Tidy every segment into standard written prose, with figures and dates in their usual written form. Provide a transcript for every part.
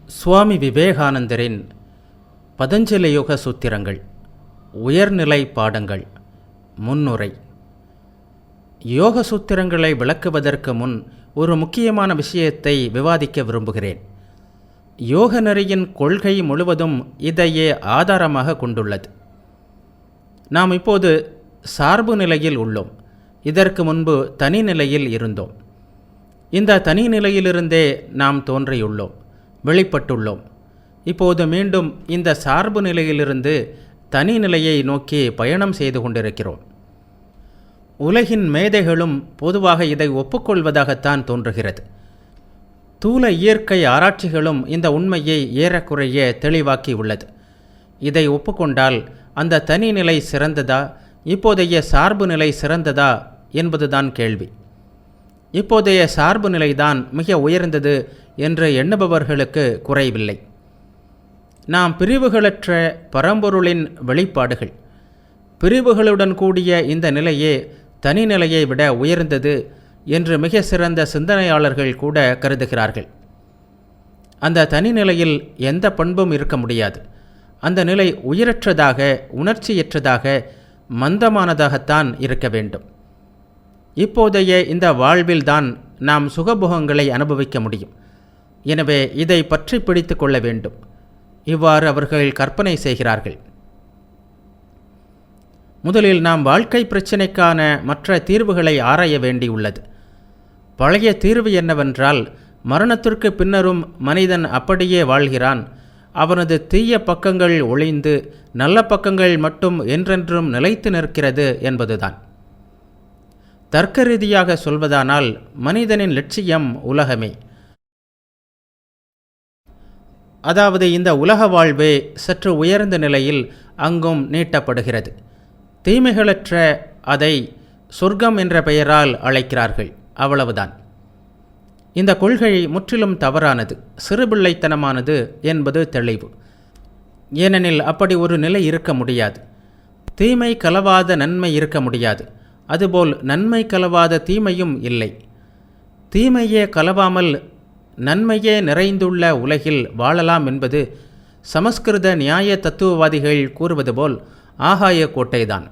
சுவாமி விவேகானந்தரின் பதஞ்சலி யோக சூத்திரங்கள் உயர்நிலை பாடங்கள் முன்னுரை. யோக சூத்திரங்களை விளக்குவதற்கு முன் ஒரு முக்கியமான விஷயத்தை விவாதிக்க விரும்புகிறேன். யோக நெறியின் கொள்கை முழுவதும் இதையே ஆதாரமாக கொண்டுள்ளது. நாம் இப்போது சார்பு நிலையில் உள்ளோம். இதற்கு முன்பு தனி நிலையில் இருந்தோம். இந்த தனி நிலையிலிருந்தே நாம் தோன்றியுள்ளோம், வெளிப்பட்டுள்ளோம். இப்போது மீண்டும் இந்த சார்பு நிலையிலிருந்து தனி நிலையை நோக்கி பயணம் செய்து கொண்டிருக்கிறோம். உலகின் மேதைகளும் பொதுவாக இதை ஒப்புக்கொள்வதாகத்தான் தோன்றுகிறது. தூல இயற்கை ஆராய்ச்சிகளும் இந்த உண்மையை ஏறக்குறைய தெளிவாக்கி உள்ளது. இதை ஒப்புக்கொண்டால் அந்த தனி நிலை சிறந்ததா, இப்போதைய சார்பு நிலை சிறந்ததா என்பதுதான் கேள்வி. இப்போதைய சார்பு நிலைதான் மிக உயர்ந்தது என்று எண்ணுபவர்களுக்கு குறைவில்லை. நாம் பிரிவுகளற்ற பரம்பொருளின் வெளிப்பாடுகள். பிரிவுகளுடன் கூடிய இந்த நிலையே தனிநிலையை விட உயர்ந்தது என்று மிக சிறந்த சிந்தனையாளர்கள் கூட கருதுகிறார்கள். அந்த தனிநிலையில் எந்த பண்பும் இருக்க முடியாது. அந்த நிலை உயிரற்றதாக, உணர்ச்சியற்றதாக, மந்தமானதாகத்தான் இருக்க வேண்டும். இப்போதைய இந்த வாழ்வில்தான் நாம் சுகபோகங்களை அனுபவிக்க முடியும். எனவே இதை பற்றி பிடித்து கொள்ள வேண்டும். இவ்வாறு அவர்கள் கற்பனை செய்கிறார்கள். முதலில் நாம் வாழ்க்கை பிரச்சினைக்கான மற்ற தீர்வுகளை ஆராய வேண்டியுள்ளது. பழைய தீர்வு என்னவென்றால், மரணத்திற்கு பின்னரும் மனிதன் அப்படியே வாழ்கிறான். அவனது தீய பக்கங்கள் ஒளிந்து நல்ல பக்கங்கள் மட்டும் என்றென்றும் நிலைத்து நிற்கிறது என்பதுதான். தர்க்க ரீதியாக சொல்வதானால் மனிதனின் லட்சியம் உலகமே. அதாவது இந்த உலக வாழ்வே சற்று உயர்ந்த நிலையில் அங்கும் நீட்டப்படுகிறது. தீமைகளற்ற அதை சொர்க்கம் என்ற பெயரால் அழைக்கிறார்கள். அவ்வளவுதான். இந்த கொள்கை முற்றிலும் தவறானது, சிறுபிள்ளைத்தனமானது என்பது தெளிவு. ஏனெனில் அப்படி ஒரு நிலை இருக்க முடியாது. தீமை கலவாத நன்மை இருக்க முடியாது. அதுபோல் நன்மை கலவாத தீமையும் இல்லை. தீமையே கலவாமல் நன்மையே நிறைந்துள்ள உலகில் வாழலாம் என்பது சமஸ்கிருத நியாய தத்துவவாதிகள் கூறுவது போல் ஆகாய கோட்டைதான்.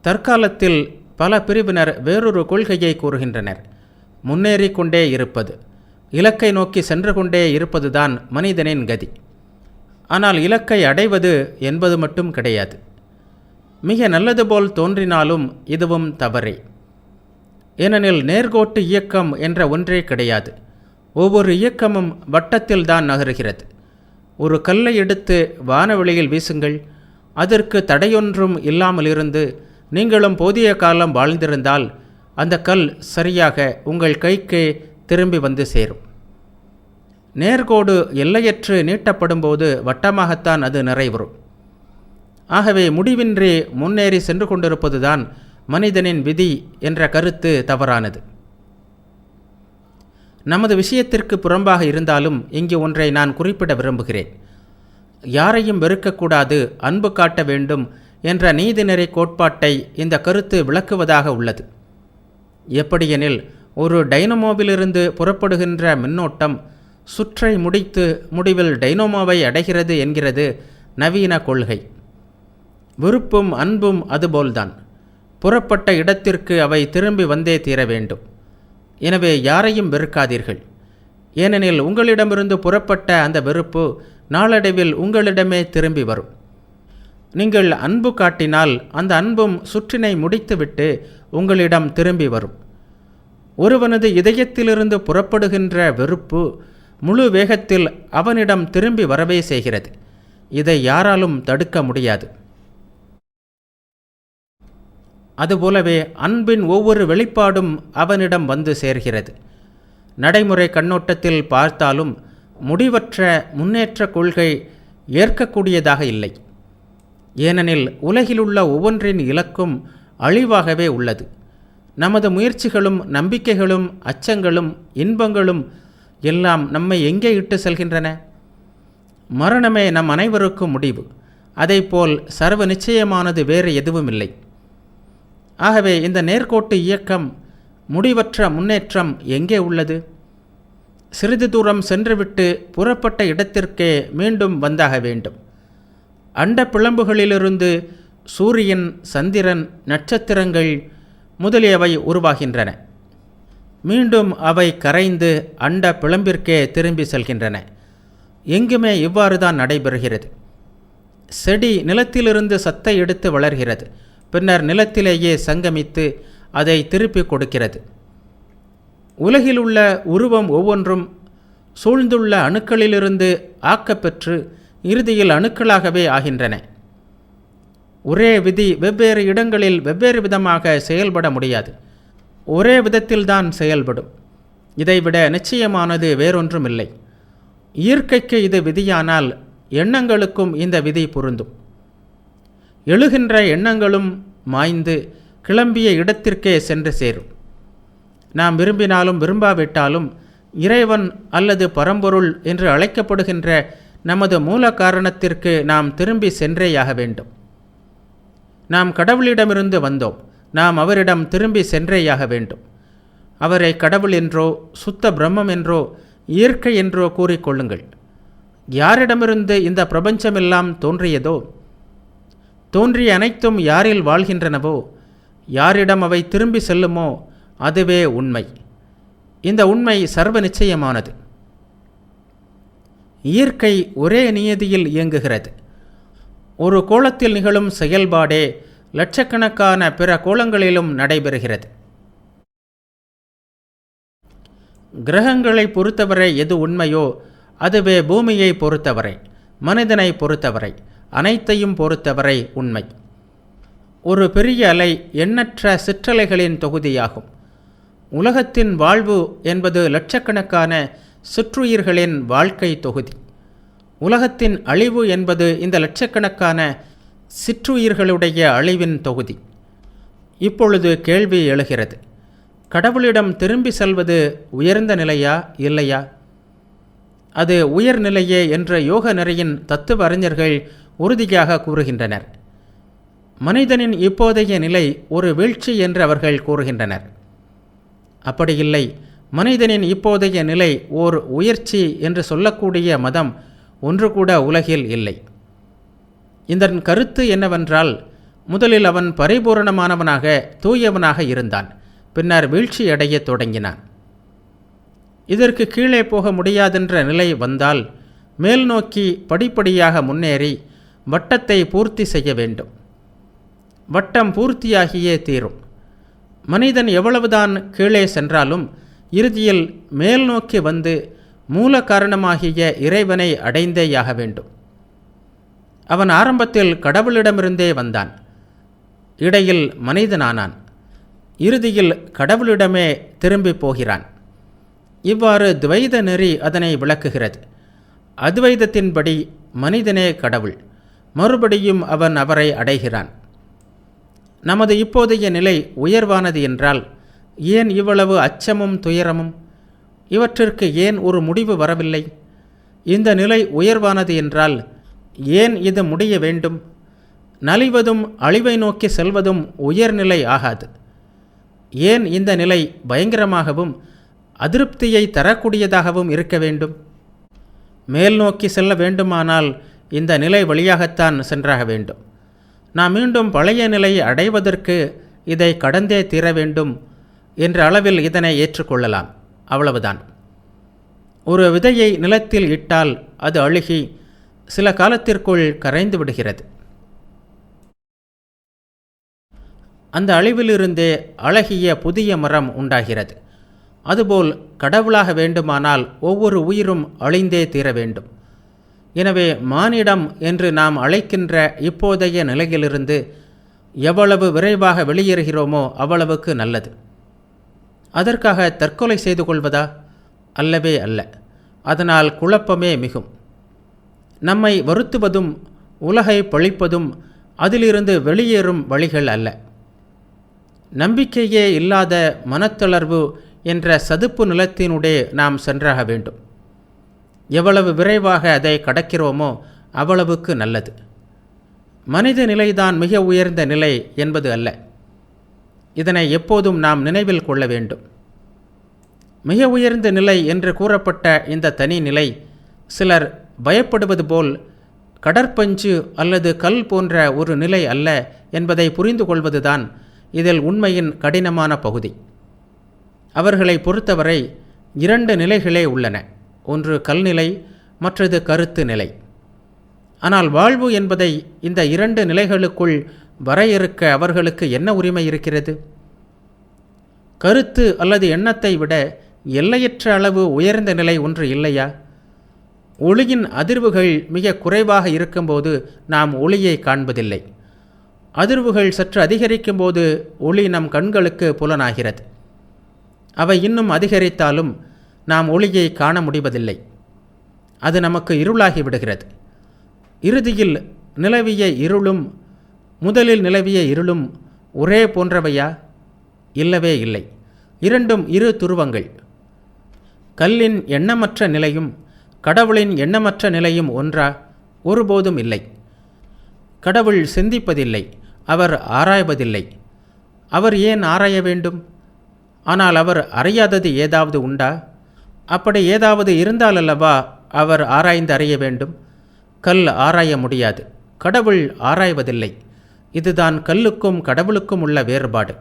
தற்காலத்தில் பல பிரிவினர் வேறொரு கொள்கையை கூறுகின்றனர். முன்னேறி கொண்டே இருப்பது, இலக்கை நோக்கி சென்று கொண்டே இருப்பதுதான் மனிதனின் கதி. ஆனால் இலக்கை அடைவது என்பது மட்டும் கிடையாது. மிக நல்லது போல் தோன்றினாலும் இதுவும் தவறே. ஏனெனில் நேர்கோட்டு இயக்கம் என்ற ஒன்றே கிடையாது. ஒவ்வொரு இயக்கமும் வட்டத்தில்தான் நகருகிறது. ஒரு கல்லை எடுத்து வானவெளியில் வீசுங்கள். அதற்கு தடையொன்றும் இல்லாமல் இருந்து நீங்களும் போதிய காலம் வாழ்ந்திருந்தால் அந்த கல் சரியாக உங்கள் கைக்கு திரும்பி வந்து சேரும். நேர்கோடு எல்லையற்று நீட்டப்படும்போது வட்டமாகத்தான் அது நிறைவுறும். ஆகவே முடிவின்றி முன்னேறி சென்று கொண்டிருப்பதுதான் மனிதனின் விதி என்ற கருத்து தவறானது. நமது விஷயத்திற்கு புறம்பாக இருந்தாலும் இங்கு ஒன்றை நான் குறிப்பிட விரும்புகிறேன். யாரையும் வெறுக்கக்கூடாது, அன்பு காட்ட வேண்டும் என்ற நீதிநெறி கோட்பாட்டை இந்த கருத்து விளக்குவதாக உள்ளது. எப்படியெனில், ஒரு டைனமோவிலிருந்து புறப்படுகின்ற மின்னோட்டம் சுற்றை முடித்து முடிவில் டைனமோவை அடைகிறது என்கிறது நவீன கொள்கை. விருப்பும் அன்பும் அதுபோல்தான். புறப்பட்ட இடத்திற்கு அவை திரும்பி வந்தே தீர வேண்டும். எனவே யாரையும் வெறுக்காதீர்கள். ஏனெனில் உங்களிடமிருந்து புறப்பட்ட அந்த வெறுப்பு நாளடைவில் உங்களிடமே திரும்பி வரும். நீங்கள் அன்பு காட்டினால் அந்த அன்பும் சுற்றினை முடித்துவிட்டு உங்களிடம் திரும்பி வரும். ஒருவனது இதயத்திலிருந்து புறப்படுகின்ற வெறுப்பு முழு வேகத்தில் அவனிடம் திரும்பி வரவே செய்கிறது. இதை யாராலும் தடுக்க முடியாது. அதுபோலவே அன்பின் ஒவ்வொரு வெளிப்பாடும் அவனிடம் வந்து சேர்கிறது. நடைமுறை கண்ணோட்டத்தில் பார்த்தாலும் முடிவற்ற முன்னேற்ற கொள்கை ஏற்கக்கூடியதாக இல்லை. ஏனெனில் உலகிலுள்ள ஒவ்வொன்றின் இலக்கும் அழிவாகவே உள்ளது. நமது முயற்சிகளும் நம்பிக்கைகளும் அச்சங்களும் இன்பங்களும் எல்லாம் நம்மை எங்கே இட்டு செல்கின்றன? மரணமே நம் அனைவருக்கும் முடிவு. அதைப்போல் சர்வ நிச்சயமானது வேறு எதுவும் இல்லை. ஆகவே இந்த நேர்கோட்டு இயக்கம், முடிவற்ற முன்னேற்றம் எங்கே உள்ளது? சிறிது தூரம் சென்றுவிட்டு புறப்பட்ட இடத்திற்கே மீண்டும் வந்தாக வேண்டும். அண்ட பிளம்புகளிலிருந்து சூரியன், சந்திரன், நட்சத்திரங்கள் முதலியவை உருவாகின்றன. மீண்டும் அவை கரைந்து அண்ட பிளம்பிற்கே திரும்பி செல்கின்றன. எங்குமே இவ்வாறு தான் நடைபெறுகிறது. செடி நிலத்திலிருந்து சத்தை எடுத்து வளர்கிறது, பின்னர் நிலத்திலேயே சங்கமித்து அதை திருப்பி கொடுக்கிறது. உலகில் உள்ள உருவம் ஒவ்வொன்றும் சூழ்ந்துள்ள அணுக்களிலிருந்து ஆக்கப்பெற்று இறுதியில் அணுக்களாகவே ஆகின்றன. ஒரே விதி வெவ்வேறு இடங்களில் வெவ்வேறு விதமாக செயல்பட முடியாது, ஒரே விதத்தில்தான் செயல்படும். இதைவிட நிச்சயமானது வேறொன்றும் இல்லை. இயற்கைக்கு இது விதியானால் எண்ணங்களுக்கும் இந்த விதி பொருந்தும். எழுகின்ற எண்ணங்களும் மாய்ந்து கிளம்பிய இடத்திற்கே சென்று சேரும். நாம் விரும்பினாலும் விரும்பாவிட்டாலும் இறைவன் அல்லது பரம்பொருள் என்று அழைக்கப்படுகின்ற நமது மூல காரணத்திற்கு நாம் திரும்பி சென்றேயாக வேண்டும். நாம் கடவுளிடமிருந்து வந்தோம், நாம் அவரிடம் திரும்பி சென்றேயாக வேண்டும். அவரை கடவுள் என்றோ சுத்த பிரம்மம் என்றோ இயற்கை என்றோ கூறிக்கொள்ளுங்கள். யாரிடமிருந்து இந்த பிரபஞ்சமெல்லாம் தோன்றியதோ, தோன்றிய அனைத்தும் யாரில் வாழ்கின்றனவோ, யாரிடம் அவை திரும்பி செல்லுமோ அதுவே உண்மை. இந்த உண்மை சர்வ நிச்சயமானது. இயற்கை ஒரே நியதியில் இயங்குகிறது. ஒரு கோளத்தில் நிகழும் செயல்பாடே லட்சக்கணக்கான பிற கோளங்களிலும் நடைபெறுகிறது. கிரகங்களை பொறுத்தவரை எது உண்மையோ அதுவே பூமியை பொறுத்தவரை, மனிதனை பொறுத்தவரை, அனைத்தையும் பொறுத்தவரை உண்மை. ஒரு பெரிய அலை எண்ணற்ற சிற்றலைகளின் தொகுதியாகும். உலகத்தின் வாழ்வு என்பது லட்சக்கணக்கான சிற்றுயிர்களின் வாழ்க்கை தொகுதி. உலகத்தின் அழிவு என்பது இந்த லட்சக்கணக்கான சிற்றுயிர்களுடைய அழிவின் தொகுதி. இப்பொழுது கேள்வி எழுகிறது, கடவுளிடம் திரும்பி செல்வது உயர்ந்த நிலையா இல்லையா? அது உயர்நிலையே என்ற யோக நெறியின் தத்துவ அறிஞர்கள் உறுதியாக கூறுகின்றனர். மனிதனின் இப்போதைய நிலை ஒரு வீழ்ச்சி என்று அவர்கள் கூறுகின்றனர். அப்படியில்லை, மனிதனின் இப்போதைய நிலை ஓர் உயர்ச்சி என்று சொல்லக்கூடிய மதம் ஒன்று கூட உலகில் இல்லை. இதன் கருத்து என்னவென்றால், முதலில் அவன் பரிபூரணமானவனாக தூயவனாக இருந்தான், பின்னர் வீழ்ச்சியடைய தொடங்கினான். இதற்கு கீழே போக முடியாதென்ற நிலை வந்தால் மேல் நோக்கி படிப்படியாக முன்னேறி வட்டத்தை பூர்த்தி செய்ய வேண்டும். வட்டம் பூர்த்தியாகியே தீரும். மனிதன் எவ்வளவுதான் கீழே சென்றாலும் இறுதியில் மேல் நோக்கி வந்து மூல காரணமாகிய இறைவனை அடைந்தேயாக வேண்டும். அவன் ஆரம்பத்தில் கடவுளிடமிருந்தே வந்தான், இடையில் மனிதனானான், இறுதியில் கடவுளிடமே திரும்பி போகிறான். இவ்வாறு துவைத நெறி அதனை விளக்குகிறது. அத்வைதத்தின்படி மனிதனே கடவுள், மறுபடியும் அவன் அவரை அடைகிறான். நமது இப்போதைய நிலை உயர்வானது என்றால் ஏன் இவ்வளவு அச்சமும் துயரமும்? இவற்றிற்கு ஏன் ஒரு முடிவு வரவில்லை? இந்த நிலை உயர்வானது என்றால் ஏன் இது முடிய வேண்டும்? நலிவதும் அழிவை நோக்கி செல்வதும் உயர்நிலை ஆகாது. ஏன் இந்த நிலை பயங்கரமாகவும் அதிருப்தியை தரக்கூடியதாகவும் இருக்க வேண்டும்? மேல் நோக்கி செல்ல வேண்டுமானால் இந்த நிலை வழியாகத்தான் சென்றாக வேண்டும். நாம் மீண்டும் பழைய நிலையை அடைவதற்கு இதை கடந்தே தீர வேண்டும் என்ற அளவில் இதனை ஏற்றுக்கொள்ளலாம். அவ்வளவுதான். ஒரு விதையை நிலத்தில் இட்டால் அது அழுகி சில காலத்திற்குள் கரைந்து விடுகிறது. அந்த அழிவிலிருந்தே அழகிய புதிய மரம் உண்டாகிறது. அதுபோல் கடவுளாக வேண்டுமானால் ஒவ்வொரு உயிரும் அழிந்தே தீர வேண்டும். எனவே மானிடம் என்று நாம் அழைக்கின்ற இப்போதைய நிலையிலிருந்து எவ்வளவு விரைவாக வெளியேறுகிறோமோ அவ்வளவுக்கு நல்லது. அதற்காக தற்கொலை செய்து கொள்வதா? அல்லவே அல்ல. அதனால் குழப்பமே மிகும். நம்மை வருத்துவதும் உலகை பழிப்பதும் அதிலிருந்து வெளியேறும் வழிகள் அல்ல. நம்பிக்கையே இல்லாத மனத்தளர்வு என்ற சதுப்பு நிலத்தினுடைய நாம் சென்றாக வேண்டும். எவ்வளவு விரைவாக அதை கடக்கிறோமோ அவ்வளவுக்கு நல்லது. மனித நிலைதான் மிக உயர்ந்த நிலை என்பது அல்ல. இதனை எப்போதும் நாம் நினைவில் கொள்ள வேண்டும். மிக உயர்ந்த நிலை என்று கூறப்பட்ட இந்த தனி நிலை சிலர் பயப்படுவது போல் கடற்பஞ்சு அல்லது கல் போன்ற ஒரு நிலை அல்ல என்பதை புரிந்து கொள்வதுதான் இதில் உண்மையின் கடினமான பகுதி. அவர்களை பொறுத்தவரை 2 நிலைகளே உள்ளன. ஒன்று கல்நிலை, மற்றது கருத்து நிலை. ஆனால் வாழ்வு என்பதை இந்த 2 நிலைகளுக்குள் வரையறுக்க அவர்களுக்கு என்ன உரிமை இருக்கிறது? கருத்து அல்லது எண்ணத்தை விட எல்லையற்ற அளவு உயர்ந்த நிலை ஒன்று இல்லையா? ஒளியின் அதிர்வுகள் மிக குறைவாக இருக்கும்போது நாம் ஒளியை காண்பதில்லை. அதிர்வுகள் சற்று அதிகரிக்கும் போது ஒளி நம் கண்களுக்கு புலனாகிறது. அவை இன்னும் அதிகரித்தாலும் நாம் ஒளியை காண முடிவதில்லை. அது நமக்கு இருளாகி விடுகிறது. இறுதியில் நிலவிய இருளும் முதலில் நிலவிய இருளும் ஒரே போன்றவையா? இல்லவே இல்லை. இரண்டும் இரு துருவங்கள். கல்லின் எண்ணமற்ற நிலையும் கடவுளின் எண்ணமற்ற நிலையும் ஒன்றா? ஒருபோதும் இல்லை. கடவுள் சிந்திப்பதில்லை, அவர் ஆராய்வதில்லை. அவர் ஏன் ஆராய வேண்டும்? ஆனால் அவர் அறியாதது ஏதாவது உண்டா? அப்படி ஏதாவது இருந்தாலல்லவா அவர் ஆராய்ந்து அறிய வேண்டும். கல் ஆராய முடியாது, கடவுள் ஆராய்வதில்லை. இதுதான் கல்லுக்கும் கடவுளுக்கும் உள்ள வேறுபாடு.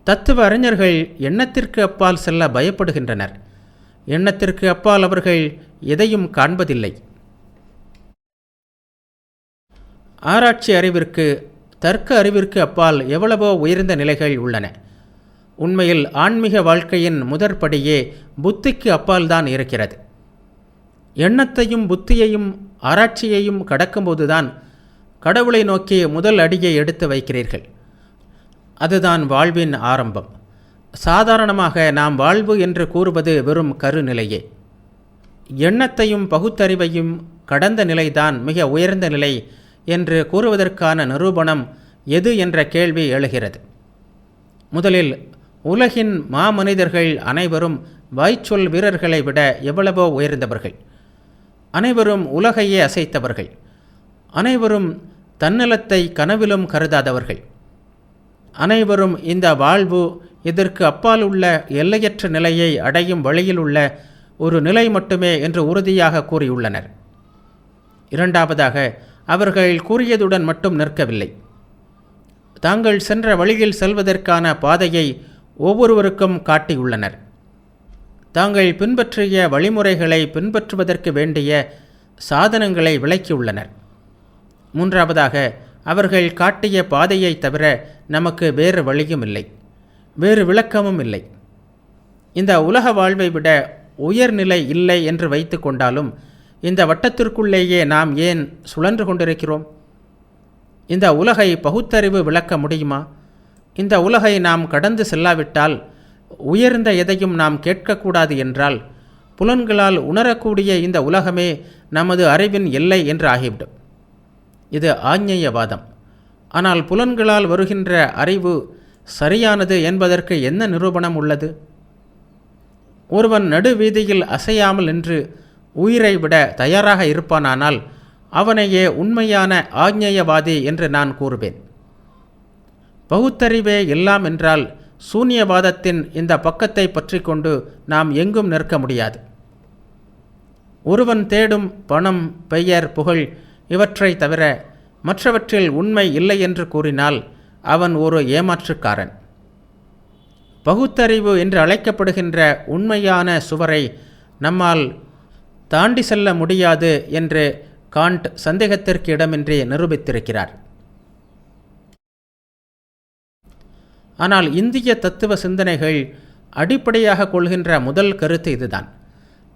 தத்துவ அறிஞர்கள் எண்ணத்திற்கு அப்பால் செல்ல பயப்படுகின்றனர். எண்ணத்திற்கு அப்பால் அவர்கள் எதையும் காண்பதில்லை. ஆராய்ச்சி அறிவிற்கு, தர்க்க அறிவிற்கு அப்பால் எவ்வளவோ உயர்ந்த நிலைகள் உள்ளன. உண்மையில் ஆன்மீக வாழ்க்கையின் முதற்படியே புத்திக்கு அப்பால்தான் இருக்கிறது. எண்ணத்தையும் புத்தியையும் ஆராய்ச்சியையும் கடக்கும்போதுதான் கடவுளை நோக்கி முதல் அடியை எடுத்து வைக்கிறீர்கள். அதுதான் வாழ்வின் ஆரம்பம். சாதாரணமாக நாம் வாழ்வு என்று கூறுவது வெறும் கருநிலையே. எண்ணத்தையும் பகுத்தறிவையும் கடந்த நிலைதான் மிக உயர்ந்த நிலை என்று கூறுவதற்கான நிரூபணம் எது என்ற கேள்வி எழுகிறது. முதலில் உலகின் மாமனிதர்கள் அனைவரும் வாய்ச்சொல் வீரர்களை விட எவ்வளவோ உயர்ந்தவர்கள். அனைவரும் உலகையே அசைத்தவர்கள். அனைவரும் தன்னலத்தை கனவிலும் கருதாதவர்கள். அனைவரும் இந்த வாழ்வு இதற்கு அப்பால் உள்ள எல்லையற்ற நிலையை அடையும் வழியில் உள்ள ஒரு நிலை மட்டுமே என்று உறுதியாக கூறியுள்ளனர். இரண்டாவதாக, அவர்கள் கூறியதுடன் மட்டும் நிற்கவில்லை. தாங்கள் சென்ற வழியில் செல்வதற்கான பாதையை ஒவ்வொருவருக்கும் காட்டியுள்ளனர். தாங்கள் பின்பற்றிய வழிமுறைகளை பின்பற்றுவதற்கு வேண்டிய சாதனங்களை விளக்கியுள்ளனர். மூன்றாவதாக, அவர்கள் காட்டிய பாதையை தவிர நமக்கு வேறு வழியும் இல்லை, வேறு விளக்கமும் இல்லை. இந்த உலக வாழ்வை விட உயர்நிலை இல்லை என்று வைத்து கொண்டாலும் இந்த வட்டத்திற்குள்ளேயே நாம் ஏன் சுழன்று கொண்டிருக்கிறோம்? இந்த உலகை பகுத்தறிவு விளக்க முடியுமா? இந்த உலகை நாம் கடந்து செல்லாவிட்டால், உயர்ந்த எதையும் நாம் கேட்கக்கூடாது என்றால், புலன்களால் உணரக்கூடிய இந்த உலகமே நமது அறிவின் எல்லை என்று ஆகிவிடும். இது ஆஞ்ஞேயவாதம். ஆனால் புலன்களால் வருகின்ற அறிவு சரியானது என்பதற்கு என்ன நிரூபணம் உள்ளது? ஒருவன் நடுவீதியில் அசையாமல் நின்று உயிரை விட தயாராக இருப்பானானால் அவனையே உண்மையான ஆஞ்ஞேயவாதி என்று நான் கூறுவேன். பகுத்தறிவே எல்லாம் என்றால் சூன்யவாதத்தின் இந்த பக்கத்தை பற்றி கொண்டு நாம் எங்கும் நிற்க முடியாது. ஒருவன் தேடும் பணம், பெயர், புகழ் இவற்றை தவிர மற்றவற்றில் உண்மை இல்லை என்று கூறினால் அவன் ஒரு ஏமாற்றுக்காரன். பகுத்தறிவு என்று அழைக்கப்படுகின்ற உண்மையான சுவரை நம்மால் தாண்டி செல்ல முடியாது என்று காண்ட் சந்தேகத்திற்கு இடமின்றி நிரூபித்திருக்கிறார். ஆனால் இந்திய தத்துவ சிந்தனைகள் அடிப்படையாக கொள்கின்ற முதல் கருத்து இதுதான்.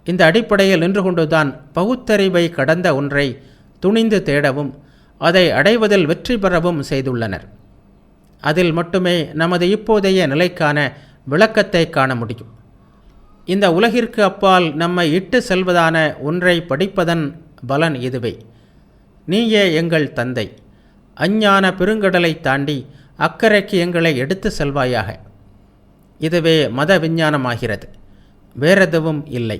இந்த அடிப்படையில் நின்று கொண்டுதான் பகுத்தறிவை கடந்த ஒன்றை துணிந்து தேடவும் அதை அடைவதில் வெற்றி பெறவும் செய்துள்ளனர். அதில் மட்டுமே நமது இப்போதைய நிலைக்கான விளக்கத்தை காண முடியும். இந்த உலகிற்கு அப்பால் நம்மை இட்டு செல்வதான ஒன்றை படிப்பதன் பலன் இதுவே. நீயே எங்கள் தந்தை, அஞ்ஞான பெருங்கடலை தாண்டி அக்கறைக்கு எங்களை எடுத்து செல்வாயாக. இதுவே மத விஞ்ஞானமாகிறது, வேறெதுவும் இல்லை.